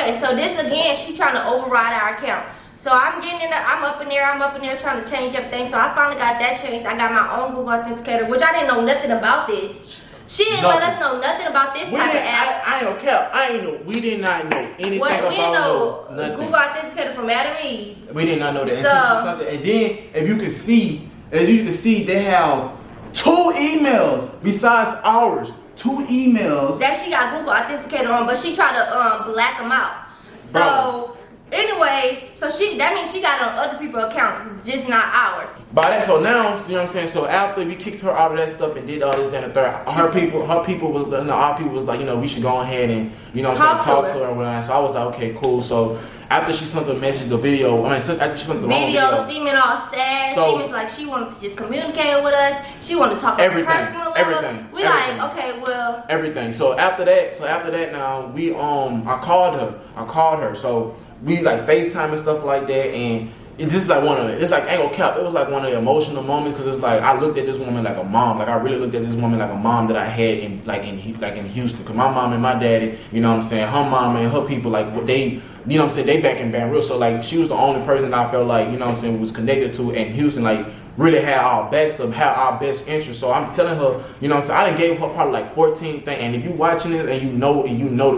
anyway, so this again, she trying to override our account. So I'm getting in there, I'm up in there trying to change everything. So I finally got that changed. I got my own Google Authenticator, which I didn't know nothing about this. She didn't let us know nothing about this type of app. I ain't cap. We did not know anything about nothing. Google Authenticator from Adam Eve. We did not know that. And then, if you can see, they have 2 emails besides ours. 2 emails that she got Google Authenticator on, but she tried to black them out. So, anyways, that means she got on other people's accounts, just not ours. By that, so now, you know what I'm saying? So after we kicked her out of that stuff and did all this, then the third, our people was like, you know, we should go ahead and, you know what I'm saying, talk to her and whatnot. So I was like, okay, cool. So after she sent the message, the video, after she sent the video, seeming all sad, seeming like she wanted to just communicate with us. She wanted to talk on a personal level. We like, okay, well. Everything. So after that, now we I called her. So we like FaceTime and stuff like that, and it's just like it's like ain't gonna cap. It was like one of the emotional moments because it's like I looked at this woman like a mom. Like I really looked at this woman like a mom that I had in Houston. Cause my mom and my daddy, you know what I'm saying, her mom and her people, like they, you know what I'm saying, they back in Baton Rouge. So like she was the only person I felt like, you know what I'm saying, was connected to in Houston, like really had our backs up, had our best interest. So I'm telling her, you know what I'm saying, I done gave her probably like 14 things. And if you watching it and you know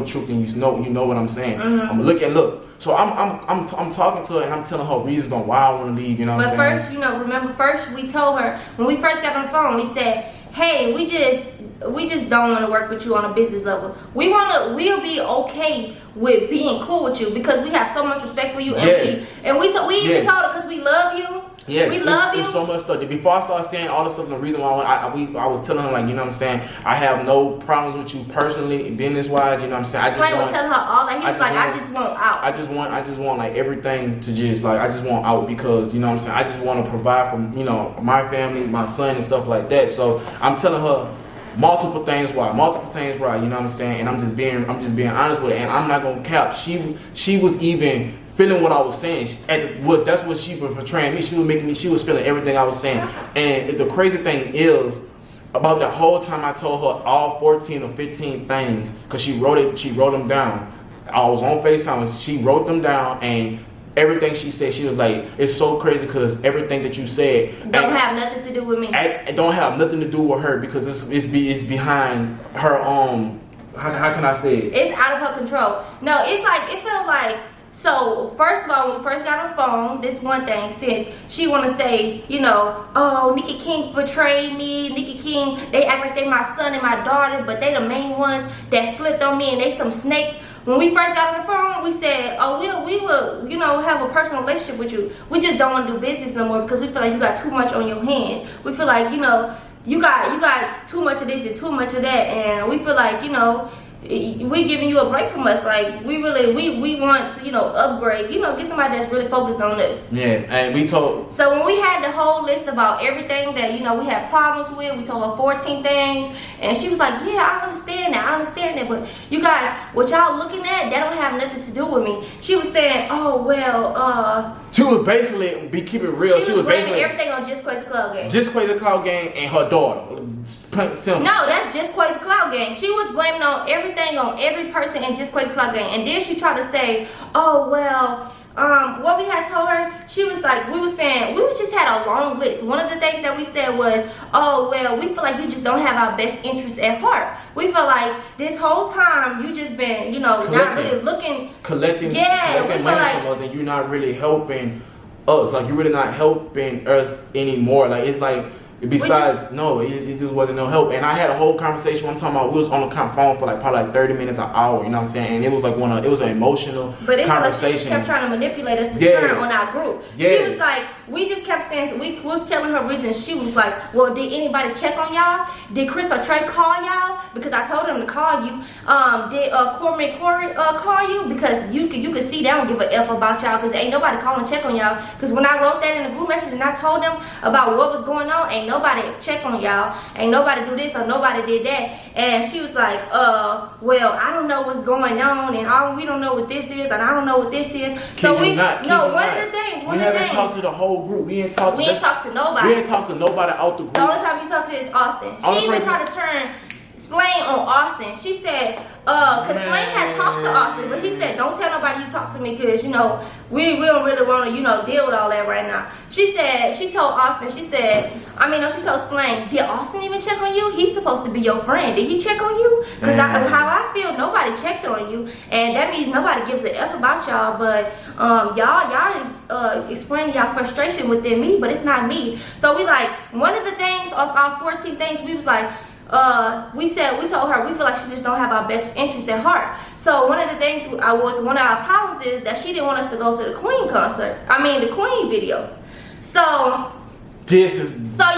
the truth and you know what I'm saying, I'm look. So I'm talking to her and I'm telling her reasons on why I want to leave, you know what I'm saying? But first, you know, remember first we told her, when we first got on the phone, we said, hey, we just don't want to work with you on a business level. We'll be okay with being cool with you because we have so much respect for you. And we even told her because we love you. Yes, we love you. There's so much stuff. Before I started saying all the stuff, and the reason why I was telling her, like, you know what I'm saying, I have no problems with you personally, business wise, you know what I'm saying. I was telling her all that. He was like, I just want out. I just want like everything to just like, I just want out because, you know what I'm saying, I just want to provide for, you know, my family, my son and stuff like that. So I'm telling her multiple things why, you know what I'm saying, and I'm just being honest with her, and I'm not gonna cap. She was even feeling what I was saying. That's what she was portraying me. She was feeling everything I was saying. And the crazy thing is, about the whole time I told her all 14 or 15 things, because she wrote them down. I was on FaceTime, she wrote them down, and everything she said, she was like, it's so crazy because everything that you said don't have nothing to do with me. It don't have nothing to do with her because it's behind her how can I say it? It's out of her control. No, it felt like, so first of all, when we first got on the phone, this one thing, since she want to say, you know, oh, Nikki King betrayed me, Nikki King, they act like they my son and my daughter, but they the main ones that flipped on me and they some snakes. When we first got on the phone, we said, oh, we will, you know, have a personal relationship with you. We just don't want to do business no more because we feel like you got too much on your hands. We feel like, you know, you got too much of this and too much of that, and we feel like, you know, we giving you a break from us. Like we want to, you know, upgrade, you know, get somebody that's really focused on this. Yeah, and we told. So when we had the whole list about everything that, you know, we had problems with, we told her 14 things, and she was like, yeah, I understand that, but you guys, what y'all looking at, that don't have nothing to do with me. She was saying, oh well, she was basically, keep it real, she was blaming everything on Just Crazy Cloud Gang. Just Crazy Cloud Gang and her daughter. Simple. No, that's Just Crazy Cloud Gang. She was blaming on everything on every person in Just Crazy Cloud Gang. And then she tried to say, oh well, what we had told her, she was like, we just had a long list. One of the things that we said was, oh well, we feel like you just don't have our best interests at heart. We feel like this whole time you just been, you know, not really collecting money from us, and you're not really helping us. Like you're really not helping us anymore. Like it's like, besides, it just wasn't no help. And I had a whole conversation one time. We was on the phone for like probably like 30 minutes, an hour, you know what I'm saying? And it was like it was an emotional conversation. Like she just kept trying to manipulate us to turn on our group. Yeah. She was like, we just kept saying, we was telling her reasons. She was like, well, did anybody check on y'all? Did Chris or Trey call y'all? Because I told them to call you. Did Corey call you? Because you could see they don't give a F about y'all, because ain't nobody calling check on y'all. Because when I wrote that in the group message and I told them about what was going on, ain't nobody check on y'all, ain't nobody do this or nobody did that. And she was like, well, I don't know what's going on, and we don't know what this is, and I don't know what this is. One of the things. We haven't talked to the whole group. We ain't talked to nobody. We ain't talked to nobody out the group. The only time you talk to is Austin. She even tried to turn Splain on Austin. She said, cause Splain had talked to Austin, but he said, don't tell nobody you talk to me, cause you know we don't really want to deal with all that right now. She said she told Austin. She said, she told Splain, did Austin even check on you? He's supposed to be your friend. Did he check on you? Cause how I feel, nobody checked on you, and that means nobody gives a f about y'all. But y'all explaining y'all frustration within me, but it's not me. So we like one of the things of our 14 things we was like. We told her we feel like she just don't have our best interest at heart. So one of the things one of our problems is that she didn't want us to go to the Queen concert. The Queen video. So you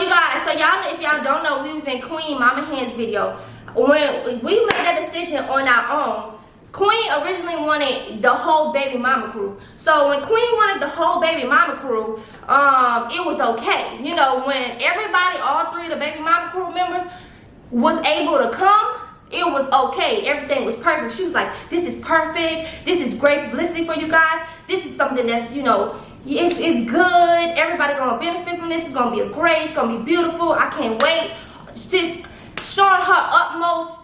guys, y'all, if y'all don't know, we was in Queen Mama Hands video. When we made that decision on our own, Queen originally wanted the whole baby mama crew. So when Queen wanted the whole baby mama crew, it was okay. When everybody, all three of the baby mama crew members was able to come, it was okay. Everything was perfect. She was like, this is perfect. This is great publicity for you guys. This is something that's, it's good. Everybody gonna benefit from this. It's gonna be it's gonna be beautiful. I can't wait. Just showing her utmost,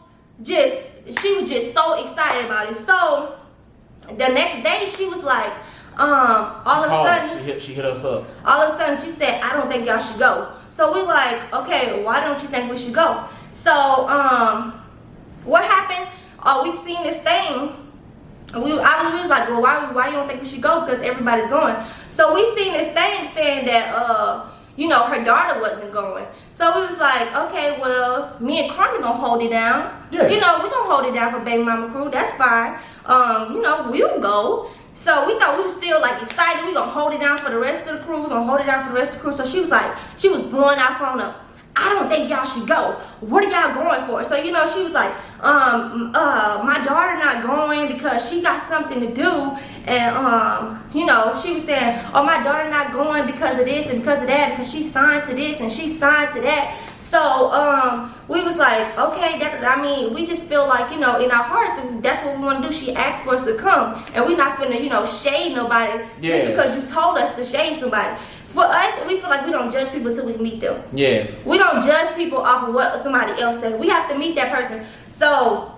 she was just so excited about it. So the next day she was like, all of a sudden she hit us up. All of a sudden she said, I don't think y'all should go. So we like, okay, why don't you think we should go? So what happened? We seen this thing. We was like, well, why you don't think we should go? Because everybody's going. So we seen this thing saying that her daughter wasn't going. So we was like, okay, well, me and Carmen gonna hold it down. Yeah. We gonna hold it down for baby mama crew. That's fine. We'll go. So we thought we were still like excited. We gonna hold it down for the rest of the crew. We gonna hold it down for the rest of the crew. So she was like, she was blowing our phone up. I don't think y'all should go. What are y'all going for? So, she was like, my daughter not going because she got something to do. And, she was saying, oh, my daughter not going because of this and because of that, because she signed to this and she signed to that. So, we was like, okay, we just feel like, in our hearts, that's what we want to do. She asked for us to come. And we're not finna, shade nobody just because you told us to shade somebody. For us, we feel like we don't judge people until we meet them. Yeah. We don't judge people off of what somebody else said. We have to meet that person. So,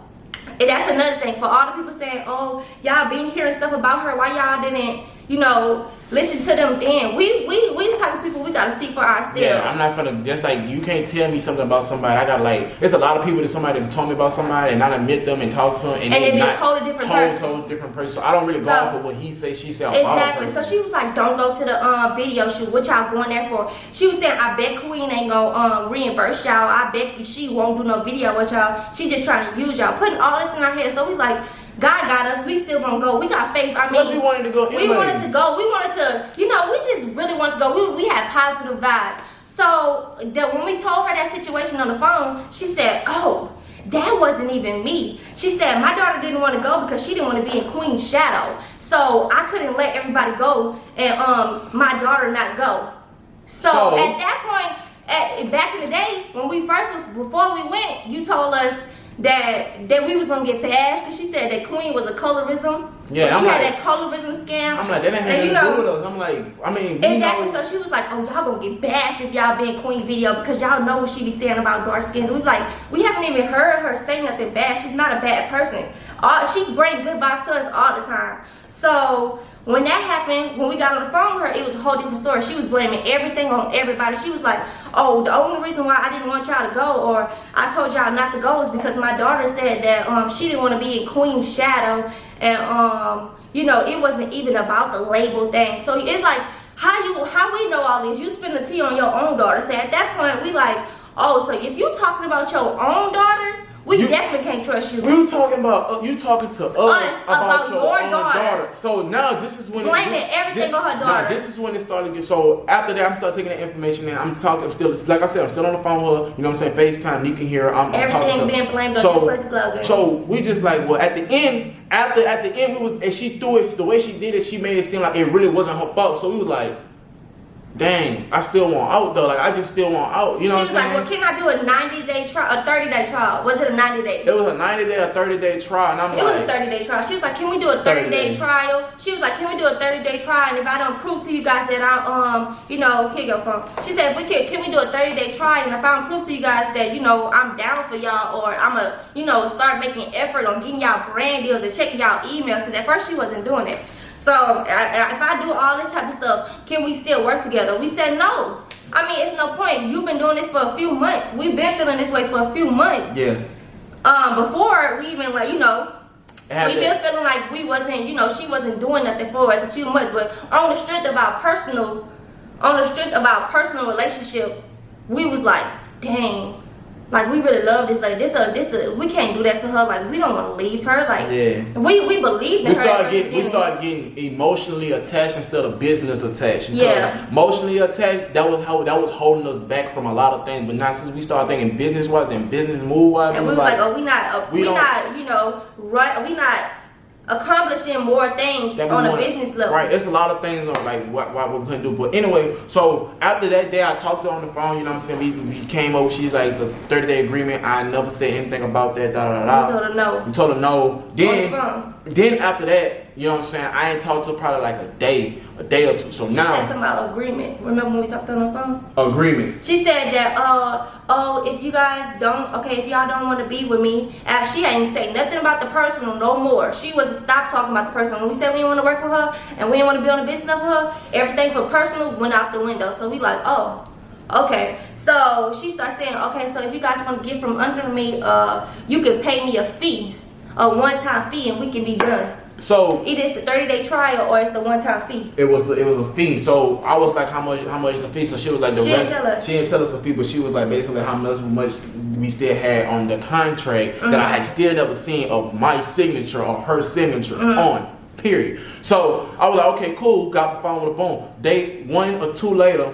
and that's another thing. For all the people saying, oh, y'all been hearing stuff about her, why y'all didn't, listen to them then? We the type of people we gotta see for ourselves. Yeah, I'm not gonna, just like, you can't tell me something about somebody. I got there's a lot of people that somebody told me about somebody and I done met them and talked to them and they be not a totally different person. So I don't really go off of what he say, she say. Exactly. So she was like, don't go to the video shoot. What y'all going there for? She was saying, I bet Queen ain't gonna reimburse y'all. I bet she won't do no video with y'all. She just trying to use y'all, putting all this in our head. So we like, God got us. We still gonna go. We got faith. Plus we wanted to go anyway. We wanted to go. We wanted to, we just really wanted to go. We had positive vibes. So when we told her that situation on the phone, she said, oh, that wasn't even me. She said, my daughter didn't want to go because she didn't want to be in Queen's shadow. So I couldn't let everybody go and my daughter not go. So at that point, back in the day, when before we went, you told us that we was gonna get bashed because she said that Queen was a colorism. Yeah, she had that colorism scam. I'm like, that ain't had nothing to do with us. I'm like, exactly. So she was like, oh, y'all gonna get bashed if y'all be in Queen video because y'all know what she be saying about dark skins. And we like, we haven't even heard her say nothing bad. She's not a bad person. She brings good vibes to us all the time. So when that happened, when we got on the phone with her, it was a whole different story. She was blaming everything on everybody. She was like, oh, the only reason why I didn't want y'all to go or I told y'all not to go is because my daughter said that she didn't want to be in Queen's shadow and it wasn't even about the label thing. So it's like, how we know all this? You spend the tea on your own daughter. So at that point, we like, oh, so if you talking about your own daughter, we definitely can't trust you. You talking to us about your own daughter. So now this is when blaming everything on her daughter. Now this is when it started. So after that, I'm starting taking that information and I'm still, like I said, I'm still on the phone with her. You know what I'm saying? FaceTime, you can hear her. I'm talking to her. Everything being blamed on this place slogan. So we just like, well, at the end, we was, and she threw it the way she did it. She made it seem like it really wasn't her fault. So we was like, dang, I still want out though. Like I just still want out. You know She what was I'm like, saying? well, can I do a 90-day trial, a 30-day trial? Was it a 90-day? It was a 90-day or 30-day trial, and I'm It was like, a 30-day trial. She was like, can we do a 30 30-day days. trial? She was like, can we do a 30-day trial? And if I don't prove to you guys that I'm, you know, here your phone. She said, can we do a 30-day trial? And if I don't prove to you guys that, you know, I'm down for y'all, or I'm a, you know, start making effort on getting y'all brand deals and checking y'all emails, because at first she wasn't doing it. So if I do all this type of stuff, can we still work together? We said no. I mean, it's no point. You've been doing this for a few months. We've been feeling this way for a few months. yeah. Before we even, like, you know, Have we've that. been feeling like we wasn't, you know, she wasn't doing nothing for us a few months. But on the strength of our personal relationship, we was like, dang, like we really love this lady. We can't do that to her. Like we don't want to leave her. Like Yeah. we believed in her. We started getting emotionally attached instead of business attached. Because Yeah. emotionally attached, that was holding us back from a lot of things. But now since we started thinking business wise and business move wise, And we was like, oh, we not, you know, right? We not accomplishing more things on a business level. Right, it's a lot of things on like what we couldn't do. But anyway, so after that day I talked to her on the phone, you know what I'm saying? We came over, she's like the 30-day agreement. I never said anything about that, We told her no. We told her no. On the Then after that, you know what I'm saying, I ain't talked to her probably like a day or two. So She now said something about agreement. Remember when we talked on the phone? agreement. She said that, if you guys don't, if y'all don't want to be with me, she ain't even say nothing about the personal no more. She was stop talking about the personal. When we said we didn't want to work with her and we didn't want to be on a business with her, everything for personal went out the window. So we like, oh, okay. So she started saying, okay, so if you guys want to get from under me, you can pay me a fee, a one-time fee, and we can be done. So Either it's the 30-day trial or it's the one-time fee. it was a fee. So I was like, how much the fee? So she was like, the She rest. didn't tell us. She didn't tell us the fee, but she was like basically how much we still had on the contract that I had still never seen of my signature or her signature on. Period. So I was like, okay, cool. Got the phone with a boom. Day 1 or 2 later,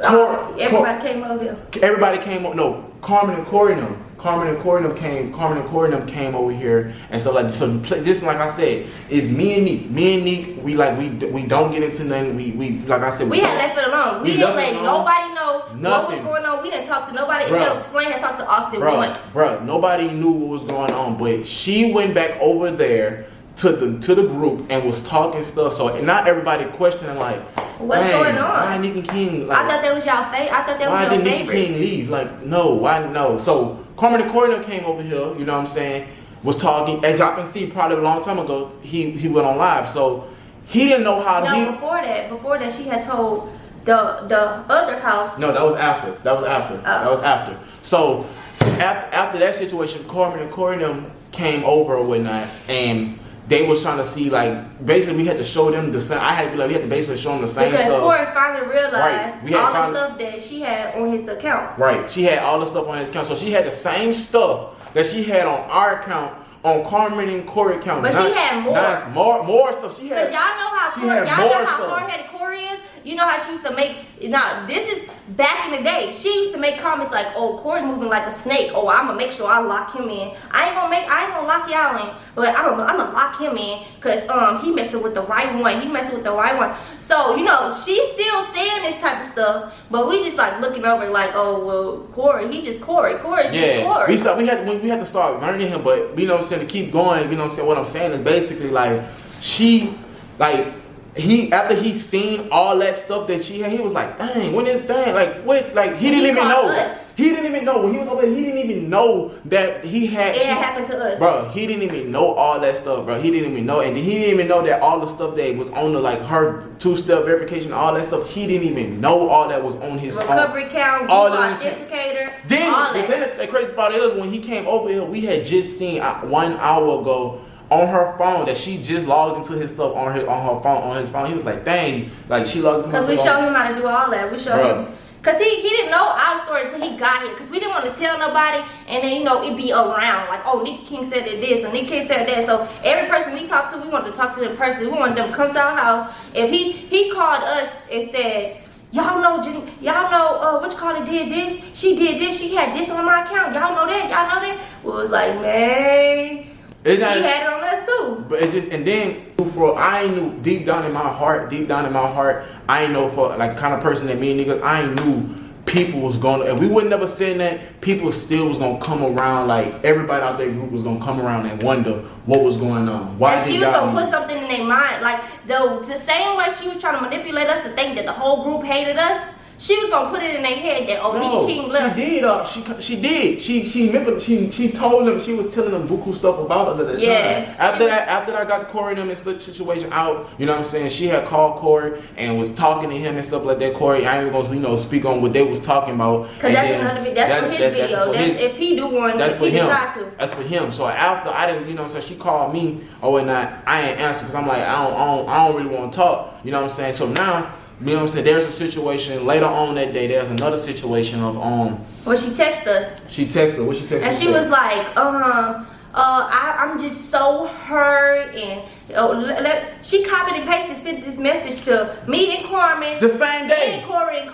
Everybody came over here. everybody came up. No, Carmen and Corey came over here and stuff like this. So this, like I said, is me and Neek. We don't get into nothing. We like I said, We had left it alone. We didn't let nobody know what was Nothing. going on. We didn't talk to nobody Bruh. except Explain had talked to Austin once. Bruh, nobody knew what was going on, but she went back over there to the group and was talking stuff. So not everybody questioning like, What's going on? Why Nikki King? Like, I thought that was y'all favorite. I thought that was why your did Nikki favorite. King leave? Like, no, why no? So Carmen and Corey came over here. You know what I'm saying? Was talking. As y'all can see, probably a long time ago, he went on live. So he didn't know how to. No, before that, she had told the other house. No, that was after. That was after. So after that situation, Carmen and Corey came over or whatnot, and they was trying to see, like, basically we had to show them the same. We had to basically show them the same Because stuff. Corey finally realized Right. all the stuff that she had on his account. Right. She had all the stuff on his account, so she had the same stuff that she had on our account on Carmen and Corey account. But she had more. More stuff. She had. Because y'all know how hard-headed Corey is. You know how she used to make. Now this is back in the day. She used to make comments like, "Oh, Corey moving like a snake. Oh, I'm gonna make sure I lock him in. I ain't gonna lock y'all in, but I'm gonna lock him in because he messing with the right one. So you know she's still saying this type of stuff, but we just like looking over like, oh well, Corey, he just Corey. Corey's just Corey. We had to start learning him, but you know what I'm saying, to keep going. You know what I'm saying. What I'm saying is basically like after he seen all that stuff that she had, he was like, dang, when is dang? Like, what? Like, he didn't even know. He didn't even know. When he was over there, he didn't even know that he had. It happened to us. Bro, he didn't even know all that stuff, bro. He didn't even know. And he didn't even know that all the stuff that was on the, like, her two-step verification, all that stuff, he didn't even know all that was on his recovery count, all authenticator, Then, all that. The crazy part is when he came over here, we had just seen 1 hour ago on her phone that she just logged into his stuff on his phone. He was like, dang, like she logged into. Because we showed him how to do all that. We showed him. Because he didn't know our story until he got here. Because we didn't want to tell nobody. And then, you know, it'd be around. Like, oh, Nikki King said that this. And Nikki King said that. So every person we talked to, we wanted to talk to them personally. We wanted them to come to our house. If he called us and said, y'all know, what you call it, did this. She did this. She had this on my account. Y'all know that. We was like, man, She had it on us too. But it just, and then I knew deep down in my heart, I know for like kind of person that me and niggas, I knew people was gonna, if we would never said that, people still was gonna come around, like everybody out there group was gonna come around and wonder what was going on. Why and she was gonna put something in their mind, like the same way she was trying to manipulate us to think that the whole group hated us. She was gonna put it in their head that Nika King left. She did. She told them, she was telling them buku stuff about us at that time. After I got Corey and them and such situation out, you know what I'm saying? She had called Corey and was talking to him and stuff like that. Corey, I ain't gonna speak on what they was talking about. Cause that's for his video. If he do one, that's if for he him. decide to. That's for him. So after I didn't, so she called me or whatnot. I ain't answer because I'm like I don't really want to talk. You know what I'm saying? So now. You know what I'm saying? There's a situation later on that day. There's another situation of Well, she texted us. She texted. What she texted? And she was like, I'm just so hurt, and she copied and pasted, sent this message to me and Carmen the same day. And Corey and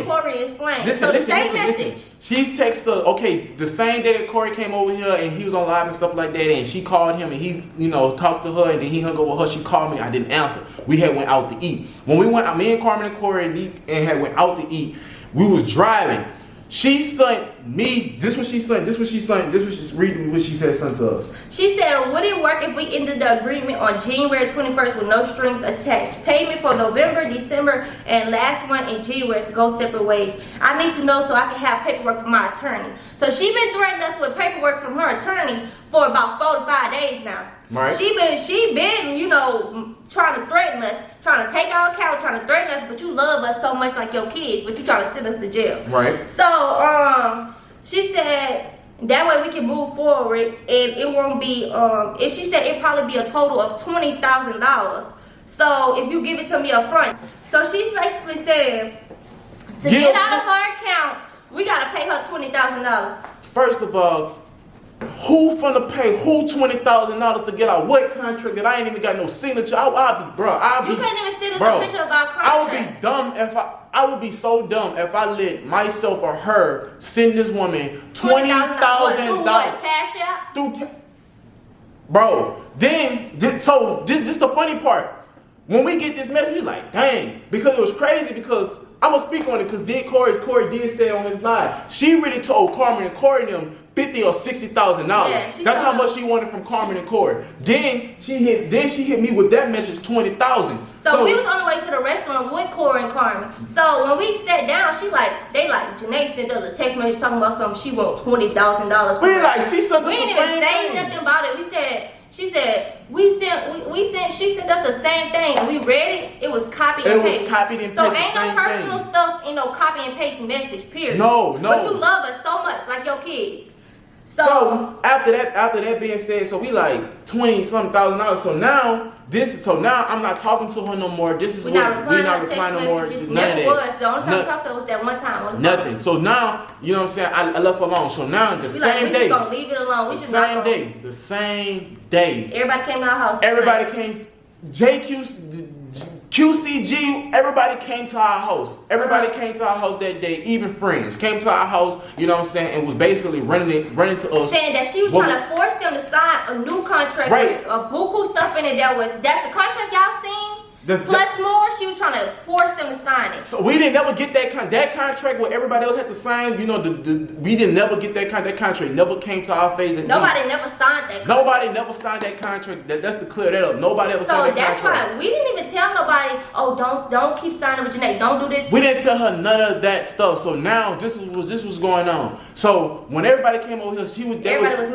Corey explained. Listen. Message. She texted her, okay, the same day that Corey came over here and he was on live and stuff like that, and she called him and he, talked to her and then he hung up with her. She called me, I didn't answer. We had went out to eat. When we went out, me and Carmen and Corey and had went out to eat, we was driving. She sent me, this what she said, read what she said sent to us. She said, would it work if we ended the agreement on January 21st with no strings attached? Payment for November, December, and last one in January to go separate ways. I need to know so I can have paperwork from my attorney. So she been threatening us with paperwork from her attorney for about 4 to 5 days now. Right. She been, trying to threaten us, trying to take our account, trying to threaten us, but you love us so much like your kids, but you trying to send us to jail. Right. So, she said that way we can move forward and it won't be, she said it'd probably be a total of $20,000. So if you give it to me up front. So she's basically saying to get out of her account, we gotta pay her $20,000. First of all, who finna pay who $20,000 to get out what contract that I ain't even got no signature? You can't even send us a picture of our contract. I would be dumb I would be so dumb if I let myself or her send this woman $20,000. Through what? Cash App? Bro, so this the funny part. When we get this message, we like, dang, because it was crazy because I'm gonna speak on it because Corey did say on his live. She really told Carmen and Corey and them $50,000 or $60,000. Yeah, that's how much she wanted from Carmen and Corey. Then she hit me with that message, $20,000. So we was on the way to the restaurant with Corey and Carmen. So when we sat down, Janae sent us a text message talking about something. She want $20,000. We like she sent us the same thing. We didn't even say nothing about it. She sent us the same thing and we read it. It was copied and pasted. It was copied and pasted. So ain't no personal stuff in no copy and paste message, period. No. But you love us so much, like your kids. So after that being said, so we like $20-something thousand. So now I'm not talking to her no more. We're not replying no more. Just none of that. The only time we talked to her was that one time. Nothing. So now, you know what I'm saying? I left her alone. So now the same day. We just gonna leave it alone. The same day. Everybody came to our house. Everybody came. QCG, everybody came to our house. Everybody came to our house that day, even friends came to our house, you know what I'm saying, and was basically running to us. Saying that she was trying to force them to sign a new contract with a buku stuff in it that the contract y'all seen. Plus more, she was trying to force them to sign it. So we didn't never get that contract where everybody else had to sign. We didn't never get that contract. That contract never came to our face. Nobody never signed that contract. Nobody never signed that contract. That's to clear that up. Nobody ever signed that contract. So that's why we didn't even tell nobody, don't keep signing with Janae. Don't do this. We didn't tell her none of that stuff. So now this was going on. So when everybody came over here, everybody was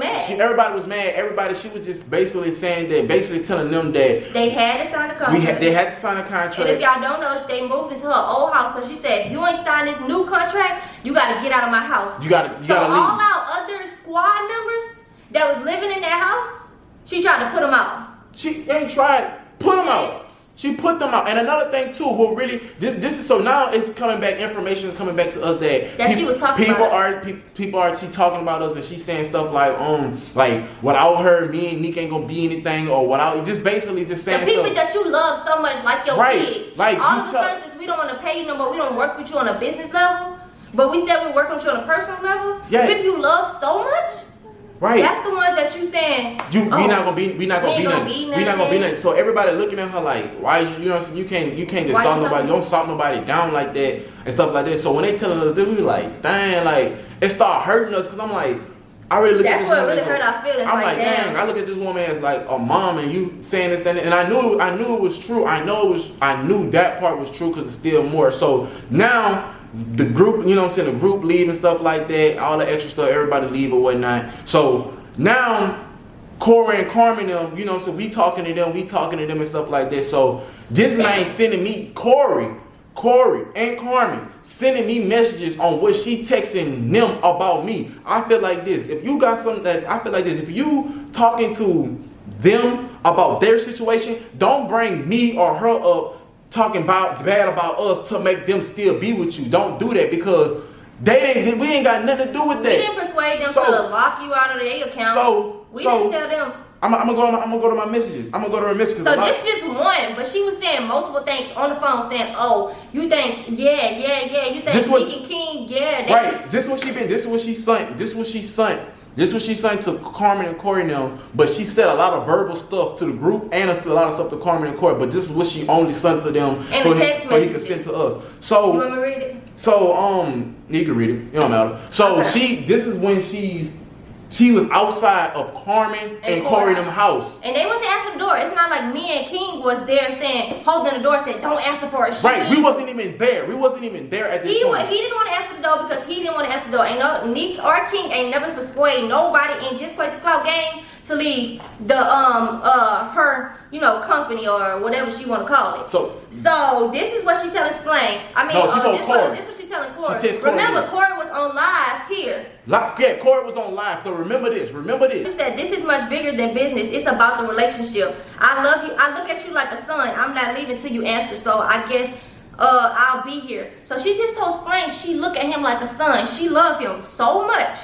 mad. She was just basically saying that, basically telling them that they had to sign the contract. They had to sign a contract. And if y'all don't know, they moved into her old house. So she said, if you ain't signed this new contract, you gotta get out of my house. You gotta leave. All our other squad members that was living in that house, she tried to put them out. She ain't tried put them out. She put them out. And another thing too, what really this is so now it's coming back. Information is coming back to us that she was talking about. People are talking about us, and she's saying stuff like without her, me and Nick ain't gonna be anything, or without just basically just saying the people stuff that you love so much, like your kids. Like all of a sudden, since we don't want to pay you no more, we don't work with you on a business level, but we said we work with you on a personal level. Yeah. The people you love so much. Right. That's the ones that you saying. We not gonna be nothing. We not gonna be nothing. So everybody looking at her like, why you know what I'm saying? You can't just salt nobody. Don't salt nobody down like that and stuff like that. So when they telling us this, we like, dang, like it start hurting us because I'm like, I really look at this woman. That's what really hurt our feelings. I'm like, dang, I look at this woman as like a mom, and you saying this, that, and I knew it was true. I knew that part was true because it's still more. So now. The group, you know what I'm saying, the group leave and stuff like that, all the extra stuff, everybody leave or whatnot. So now Corey and Carmen them, you know what I'm saying, we talking to them and stuff like that. So this man sending me Corey and Carmen sending me messages on what she texting them about me. I feel like this. If you got something that I feel like this, if you talking to them about their situation, don't bring me or her up talking bad about us to make them still be with you. Don't do that because we ain't got nothing to do with that. We didn't persuade them to lock you out of their account. We didn't tell them. I'm gonna go to my messages. I'm gonna go to her messages. So this just one, but she was saying multiple things on the phone, saying, "Oh, you think, yeah, you think Nikki King, yeah." Right. This what she sent to Carmen and Corey now, but she said a lot of verbal stuff to the group and a lot of stuff to Carmen and Corey, but this is what she only sent to them for he could send to us. So you want me to read it? So you can read it. It don't matter. So okay. This is when she was outside of Carmen and Corey in them house. And they wasn't answering the door. It's not like me and King was there saying, holding the door, saying, don't answer for it. Right, we wasn't even there. At this point. He didn't want to answer the door because he didn't want to answer the door. Ain't no Nick or King ain't never persuade nobody in Just Crazy Clout Game to leave the her, you know, company or whatever she want to call it. So this is what she telling Explain. I mean, this is what she telling Corey. Remember, Corey was on live here. Yeah, Corey was on live. So remember this. She said, this is much bigger than business. It's about the relationship. I love you. I look at you like a son. I'm not leaving till you answer. So I guess I'll be here. So she just told Explain she look at him like a son. She love him so much.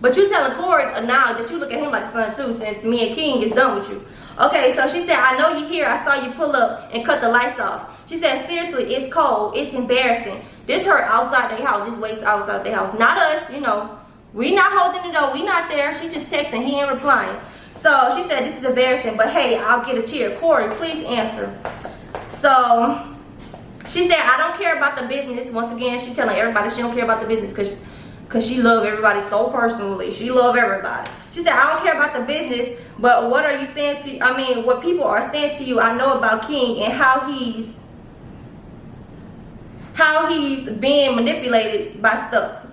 But you telling Corey now that you look at him like a son too, since me and King is done with you. Okay, so she said, I know you here. I saw you pull up and cut the lights off. She said, seriously, it's cold. It's embarrassing. This her outside the house. Just waits outside the house. Not us, you know. We not holding the door. We not there. She just texting. He ain't replying. So she said, this is embarrassing. But hey, I'll get a cheer. Corey, please answer. So she said, I don't care about the business. Once again, she telling everybody she don't care about the business because she love everybody so personally. She love everybody. She said, I don't care about the business, but what are you saying to, what people are saying to you, I know about King and how he's being manipulated by stuff.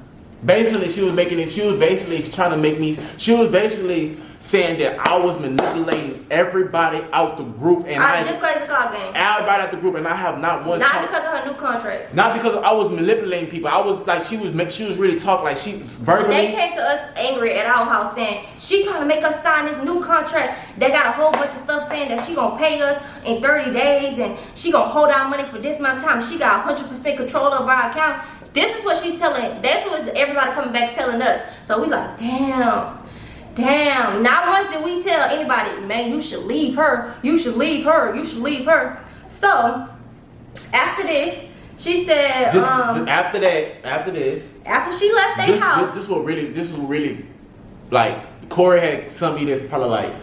Basically, she was basically trying to make me, she was basically saying that I was manipulating everybody out the group, and Just Crazy Clout Game. Everybody out the group, and I have not once. Not because of her new contract. Not because I was manipulating people. I was like, she was really talking like she verbally. They came to us angry at our house saying she trying to make us sign this new contract. They got a whole bunch of stuff saying that she gonna pay us in 30 days, and she gonna hold our money for this amount of time. She got 100% control of our account. This is what she's telling. That's what everybody coming back telling us. So we like, damn. Not once did we tell anybody, man, you should leave her. You should leave her. So after this, she said, after she left their house. This was really like Corey had somebody that's probably like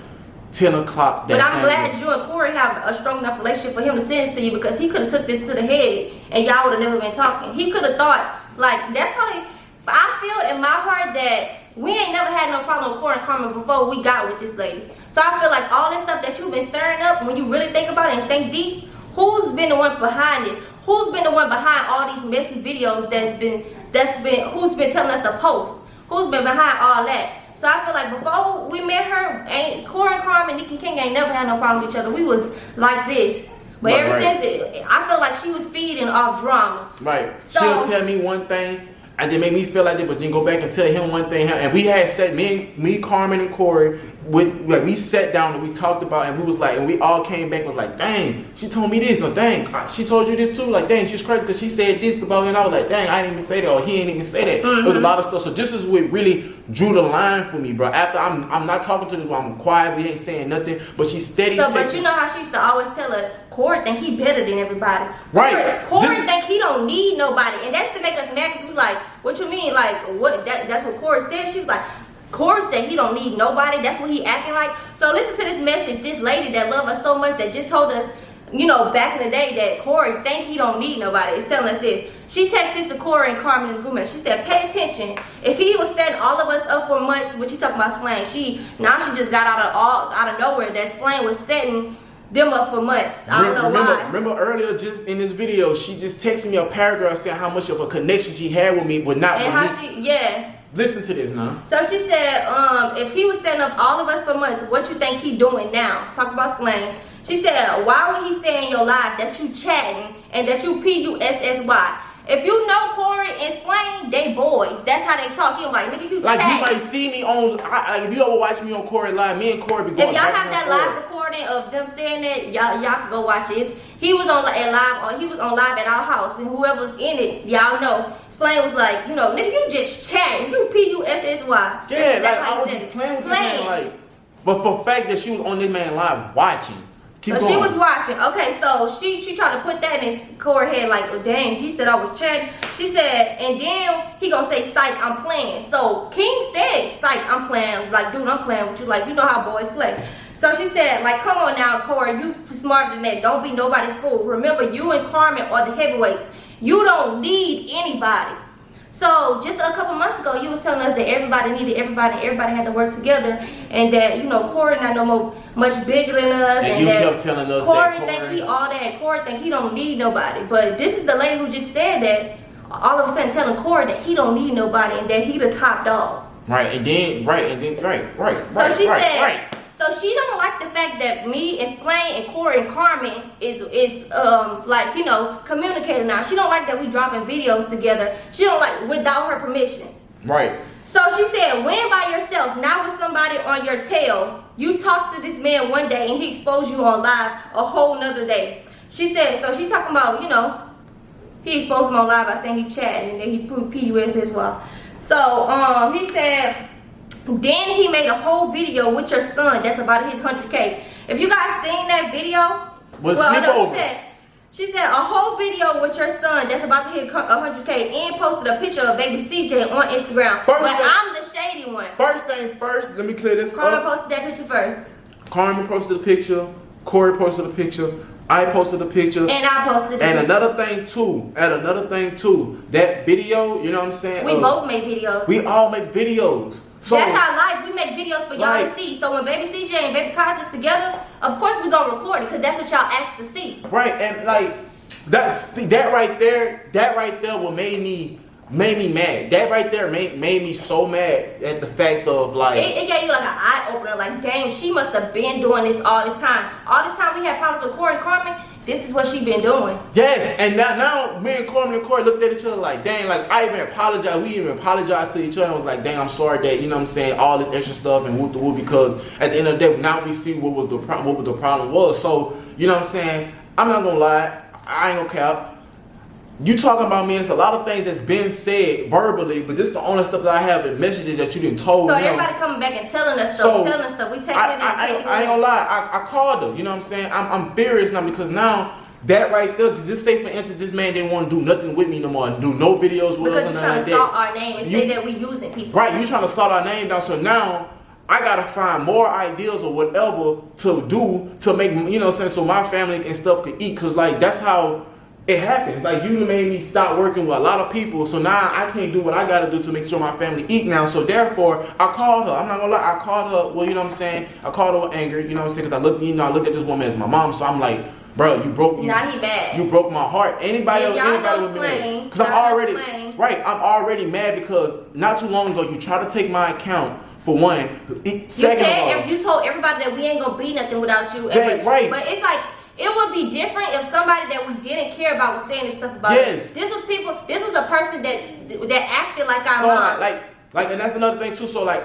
10 o'clock that But I'm glad you and Corey have a strong enough relationship for him to send this to you, because he could have took this to the head and y'all would have never been talking. He could have thought, like, that's probably, I feel in my heart that we ain't never had no problem with Corey and Carmen before we got with this lady. So I feel like all this stuff that you've been stirring up, when you really think about it and think deep, who's been the one behind this? Who's been the one behind all these messy videos who's been telling us to post? Who's been behind all that? So I feel like before we met her, Corey and Carmen, Nikki King ain't never had no problem with each other. We was like this. But ever since, I feel like she was feeding off drama. Right. So, she'll tell me one thing, and then make me feel like that, but then go back and tell him one thing. And we had said, me, Carmen, and Corey, we sat down and we talked about, and we was like, and we all came back and was like, dang, she told me this, or dang, she told you this too. Like, dang, she's crazy because she said this about me, and I was like, dang, I didn't even say that, or he didn't even say that. There was a lot of stuff. So this is what really drew the line for me, bro. After I'm not talking to this, I'm quiet, we ain't saying nothing, but she's steady. So, but you know how she used to always tell us, Corey think he better than everybody. Right. Corey think he don't need nobody, and that's to make us mad, because we like, what you mean? Like, what? That's what Corey said. She was like, Corey said he don't need nobody. That's what he acting like. So listen to this message. This lady that love us so much that just told us, you know, back in the day that Corey think he don't need nobody is telling us this. She texted this to Corey and Carmen and the group. She said, pay attention. If he was setting all of us up for months, what you talking about Splain? She just got out of nowhere that Splain was setting them up for months. I don't know why. Remember earlier, just in this video, she just texted me a paragraph saying how much of a connection she had with me, but not and with how me. yeah. Listen to this now. So she said, if he was setting up all of us for months, what you think he doing now? Talk about Splain. She said, why would he say in your life that you chatting and that you PUSSY? If you know Corey and Splain, they boys. That's how they talk. He like, nigga, you like chatting. you might see me on, like if you ever watch me on Corey live, me and Corey be going. If y'all have that live recording of them saying that, y'all can go watch it. He was on live at our house, and whoever's in it, y'all know. Splain was like, you know, nigga, you just chatting. You PUSSY. Yeah, like I was just playing with this man, like. But for the fact that she was on this man live watching. Keep going. She was watching. Okay, so she tried to put that in Corey's head like, oh dang, he said I was chatting. She said, and then he gonna say, psych, I'm playing. So King said, psych, I'm playing. Like, dude, I'm playing with you. Like, you know how boys play. So she said, like, come on now, Corey, you smarter than that. Don't be nobody's fool. Remember, you and Carmen are the heavyweights. You don't need anybody. So just a couple months ago, you was telling us that everybody needed everybody had to work together, and that, you know, Corey not much bigger than us, and you that kept telling us Corey that think he all that. Corey think he don't need nobody. But this is the lady who just said that, all of a sudden telling Corey that he don't need nobody and that he the top dog. Right. So she said. So she don't like the fact that me and Splain and Corey and Carmen is like, you know, communicating now. She don't like that we dropping videos together. She don't like without her permission. Right. So she said, when by yourself, not with somebody on your tail, you talk to this man one day and he exposed you on live a whole nother day. She said, so she talking about, you know, he exposed him on live by saying he chatting and then he put PUSSY. So he said, then he made a whole video with your son that's about his 100K. If you guys seen that video, she said a whole video with your son that's about to hit 100K and posted a picture of baby CJ on Instagram. But I'm the shady one. First thing first, let me clear this Carmen up. posted that picture first. Carmen posted a picture. Corey posted a picture. I posted a picture. And I posted a picture. another thing too, that video, you know what I'm saying? We both make videos. We all make videos. So that's our life. We make videos for y'all to see. So when baby CJ and baby Kaz is together, of course we're gonna record it because that's what y'all asked to see. Right, and like that right there what made me mad. That right there made me so mad at the fact of like it gave you like an eye opener, like dang, she must have been doing this all this time. All this time we had problems with Corey and Carmen. This is what she been doing. Yes, and now me and Carmen and Corey looked at each other like, dang, like I even apologized. We even apologized to each other and was like, dang, I'm sorry that, you know what I'm saying, all this extra stuff and whoop the whoop, because at the end of the day, now we see what the problem was. So, you know what I'm saying, I'm not gonna lie, I ain't gonna cap. You talking about me, and it's a lot of things that's been said verbally, but this is the only stuff that I have in messages that you didn't told So them. everybody coming back and telling us stuff, we taking it I ain't gonna lie, I called her, you know what I'm saying? I'm furious now because now that right there, just say for instance, this man didn't want to do nothing with me no more, and do no videos with us or nothing like that. Because you're trying to salt our name and say that we using people. Right, you trying to salt our name down, so now I gotta find more ideas or whatever to do to make, you know what I'm saying, so my family and stuff could eat, cause like that's how it happens. Like you made me stop working with a lot of people, so now I can't do what I gotta do to make sure my family eat now. So therefore, I called her. I'm not gonna lie, I called her. Well, you know what I'm saying. I called her with anger. You know what I'm saying? Cause I looked at this woman as my mom. So I'm like, bro, you broke me. Now he bad. You broke my heart. Anybody with me? Cause I'm already mad because not too long ago you tried to take my account. For one, you told everybody that we ain't gonna be nothing without you. Right. But it's like, it would be different if somebody that we didn't care about was saying this stuff about us. This was a person that acted like our mom. Like, and that's another thing too. So like,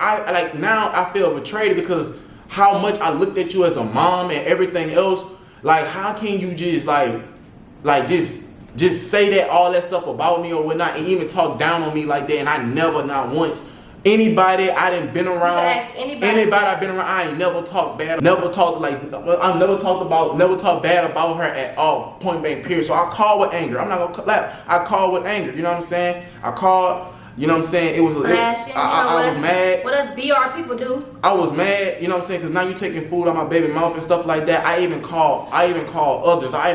now I feel betrayed because how much I looked at you as a mom and everything else. Like, how can you just just say that all that stuff about me or whatnot and even talk down on me like that? And I never, not once. Anybody I didn't been around, anybody I've been around, I ain't never talked bad, never talked bad about her at all, point blank period. So I called with anger. I'm not gonna clap. I called with anger. You know what I'm saying? I called. You know what I'm saying? It was. Flashing, I was mad. What us BR people do? I was mad. You know what I'm saying? Because now you taking food out my baby mouth and stuff like that. I even called others. I